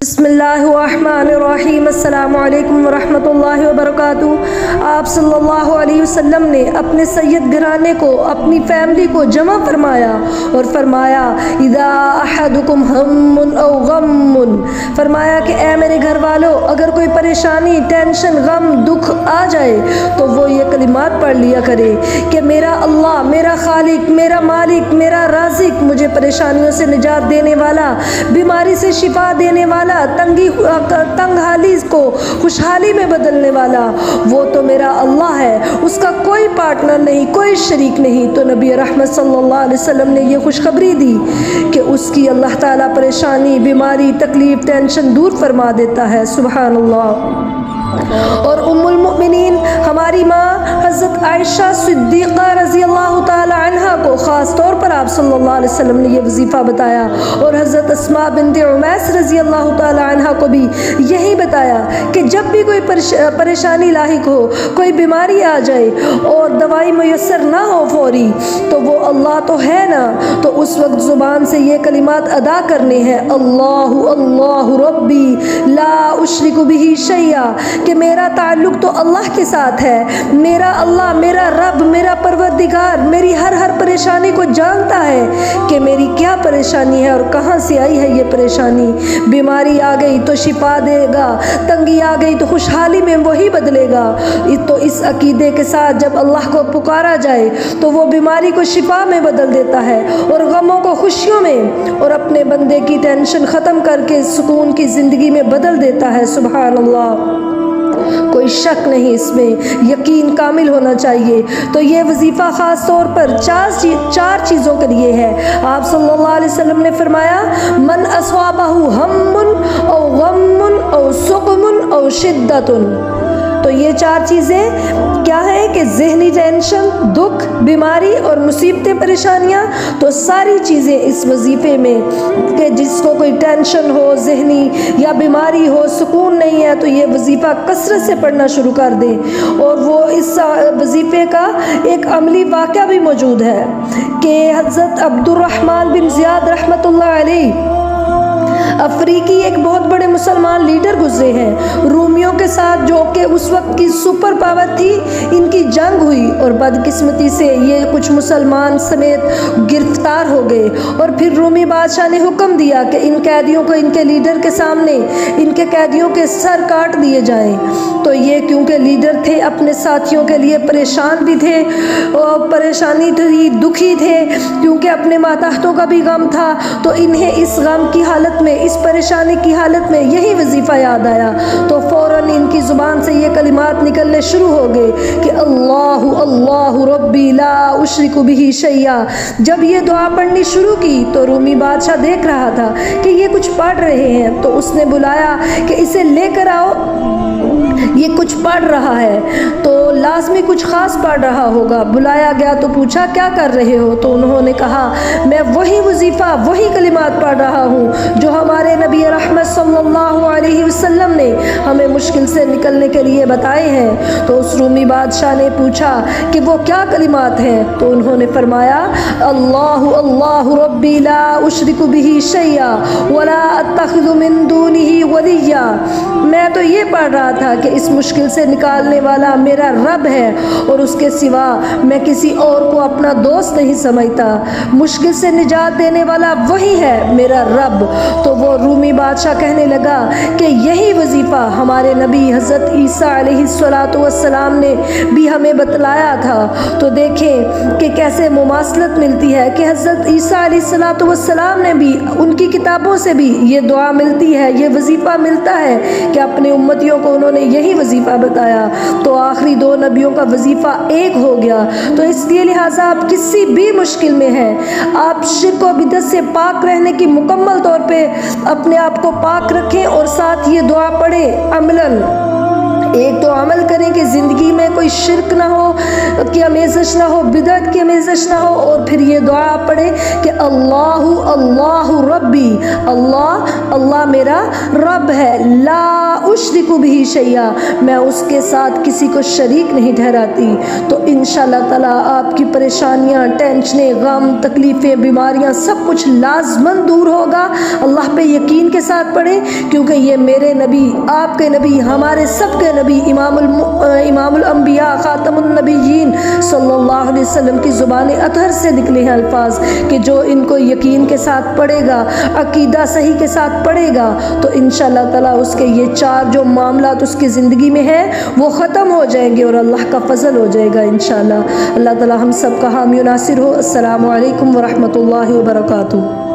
بسم اللہ الرحمن الرحیم۔ السلام علیکم ورحمۃ اللہ وبرکاتہ۔ آپ صلی اللہ علیہ وسلم نے اپنے سید گھرانے کو، اپنی فیملی کو جمع فرمایا اور فرمایا اذا احدکم ہم او غم، فرمایا کہ اے میرے گھر والوں، اگر کوئی پریشانی، ٹینشن، غم، دکھ آ جائے تو وہ یہ کلمات پڑھ لیا کرے کہ میرا اللہ، میرا خالق، میرا مالک، میرا رازق، مجھے پریشانیوں سے نجات دینے والا، بیماری سے شفا دینے والا، تنگ حالی کو خوشحالی میں بدلنے والا، وہ تو میرا اللہ ہے، اس کا کوئی پارٹنر نہیں، کوئی شریک نہیں۔ تو نبی رحمت صلی اللہ علیہ وسلم نے یہ خوشخبری دی کہ اس کی اللہ تعالیٰ پریشانی، بیماری، تکلیف، ٹینشن دور فرما دیتا ہے۔ سبحان اللہ۔ اور ام المؤمنین ہماری ماں حضرت عائشہ صدیقہ رضی اللہ تعالی عنہا کو خاص طور پر آپ صلی اللہ علیہ وسلم نے یہ وظیفہ بتایا، اور حضرت اسماء بنت عمیس رضی اللہ تعالی عنہا کو بھی یہی بتایا کہ جب بھی کوئی پریشانی لاحق ہو، کوئی بیماری آ جائے اور دوائی میسر نہ ہو فوری، تو وہ اللہ تو ہے نا، تو اس وقت زبان سے یہ کلمات ادا کرنے ہیں، اللہ اللہ ربی لا اشرک بہ شیئا، کہ میرا تعلق تو اللہ کے ساتھ ہے، میرا اللہ، میرا رب، میرا پروردگار میری ہر پریشانی کو جانتا ہے کہ میری کیا پریشانی ہے اور کہاں سے آئی ہے یہ پریشانی۔ بیماری آ گئی تو شفا دے گا، تنگی آ گئی تو خوشحالی میں وہی بدلے گا۔ تو اس عقیدے کے ساتھ جب اللہ کو پکارا جائے تو وہ بیماری کو شفا میں بدل دیتا ہے اور غموں کو خوشیوں میں، اور اپنے بندے کی ٹینشن ختم کر کے سکون کی زندگی میں بدل دیتا ہے۔ سبحان اللہ۔ کوئی شک نہیں، اس میں یقین کامل ہونا چاہیے۔ تو یہ وظیفہ خاص طور پر چار چیزوں کے لیے ہے۔ آپ صلی اللہ علیہ وسلم نے فرمایا من اصابہ ہم او غم او سقم او شدت، تو یہ چار چیزیں کیا ہیں کہ ذہنی ٹینشن، دکھ، بیماری اور مصیبتیں، پریشانیاں، تو ساری چیزیں اس وظیفے میں، کہ جس کو کوئی ٹینشن ہو، ذہنی یا بیماری ہو، سکون نہیں ہے، تو یہ وظیفہ کثرت سے پڑھنا شروع کر دیں۔ اور وہ اس وظیفے کا ایک عملی واقعہ بھی موجود ہے کہ حضرت عبد الرحمن بن زیاد رحمۃ اللہ علیہ افریقی ایک بہت بڑے مسلمان لیڈر گزرے ہیں، رومیوں کے ساتھ، جو کہ اس وقت کی سپر پاور تھی، ان کی جنگ ہوئی اور بدقسمتی سے یہ کچھ مسلمان سمیت گرفتار ہو گئے، اور پھر رومی بادشاہ نے حکم دیا کہ ان قیدیوں کو ان کے لیڈر کے سامنے ان کے قیدیوں کے سر کاٹ دیے جائیں۔ تو یہ کیونکہ لیڈر تھے، اپنے ساتھیوں کے لیے پریشان بھی تھے، اور پریشانی تھی، دکھی تھے، کیونکہ اپنے ماتحتوں کا بھی غم تھا، تو انہیں اس غم کی حالت میں، اس پریشانی کی حالت میں یہی وظیفہ یاد آیا، تو فوراً ان کی زبان سے یہ کلمات نکلنے شروع ہو گئے کہ اللہ اللہ ربی لا اشرک بہ شیئا۔ جب یہ دعا پڑھنی شروع کی تو رومی بادشاہ دیکھ رہا تھا کہ یہ کچھ پڑھ رہے ہیں، تو اس نے بلایا کہ اسے لے کر آؤ، یہ کچھ پڑھ رہا ہے تو لازمی کچھ خاص پڑھ رہا ہوگا۔ بلایا گیا تو پوچھا کیا کر رہے ہو؟ تو انہوں نے کہا میں وہی وظیفہ، وہی کلمات پڑھ رہا ہوں جو ہمارے نبی رحمت صلی اللہ علیہ وسلم نے ہمیں مشکل سے نکلنے کے لیے بتائے ہیں۔ تو اس رومی بادشاہ نے پوچھا کہ وہ کیا کلمات ہیں؟ تو انہوں نے فرمایا اللہ اللہ ربی لا اشرک بہ شیئا ولا اتخذ من دونہ ولیا۔ میں تو یہ پڑھ رہا تھا کہ اس مشکل سے نکالنے والا میرا رب ہے، اور اس کے سوا میں کسی اور کو اپنا دوست نہیں سمجھتا، مشکل سے نجات دینے والا وہی ہے میرا رب۔ تو وہ رومی بادشاہ کہنے لگا کہ یہی وظیفہ ہمارے نبی حضرت عیسیٰ علیہ السلام نے بھی ہمیں بتلایا تھا۔ تو دیکھیں کہ کیسے مماثلت ملتی ہے کہ حضرت عیسیٰ علیہ السلام نے بھی، ان کی کتابوں سے بھی یہ دعا ملتی ہے، یہ وظیفہ ملتا ہے کہ اپنے امتیوں کو انہوں نے یہی وظیفہ بتایا، تو آخری دو نبیوں کا وظیفہ ایک ہو گیا۔ تو اس لیے لہٰذا آپ کسی بھی مشکل میں ہیں، آپ شرک و بدعت سے پاک رہنے کی مکمل طور پہ اپنے آپ کو پاک رکھیں، اور ساتھ یہ دعا پڑھیں عملاً ایک تو عمل کریں کہ زندگی میں کوئی شرک نہ ہو، کی آمیزش نہ ہو، بدعت کی آمیزش نہ ہو، اور پھر یہ دعا پڑھیں کہ اللہ اللہ ربی، اللہ اللہ میرا رب ہے، لا اشرک بہ شیئا، میں اس کے ساتھ کسی کو شریک نہیں ٹھہراتی۔ تو انشاءاللہ تعالیٰ آپ کی پریشانیاں، ٹینشنیں، غم، تکلیفیں، بیماریاں سب کچھ لازماً دور ہوگا۔ اللہ پہ یقین کے ساتھ پڑھیں، کیونکہ یہ میرے نبی، آپ کے نبی، ہمارے سب کے نبی، امام الانبیاء، خاتم النبیین صلی اللہ علیہ وسلم کی زبان اطہر سے نکلے ہیں الفاظ کہ جو ان کو یقین کے ساتھ پڑھے گا، عقیدہ صحیح کے ساتھ پڑھے گا، تو انشاءاللہ تعالیٰ اس کے یہ 4 جو معاملات اس کی زندگی میں ہیں وہ ختم ہو جائیں گے اور اللہ کا فضل ہو جائے گا انشاءاللہ۔ اللہ تعالیٰ ہم سب کا حامی و ناصر ہو۔ السلام علیکم ورحمۃ اللہ وبرکاتہ۔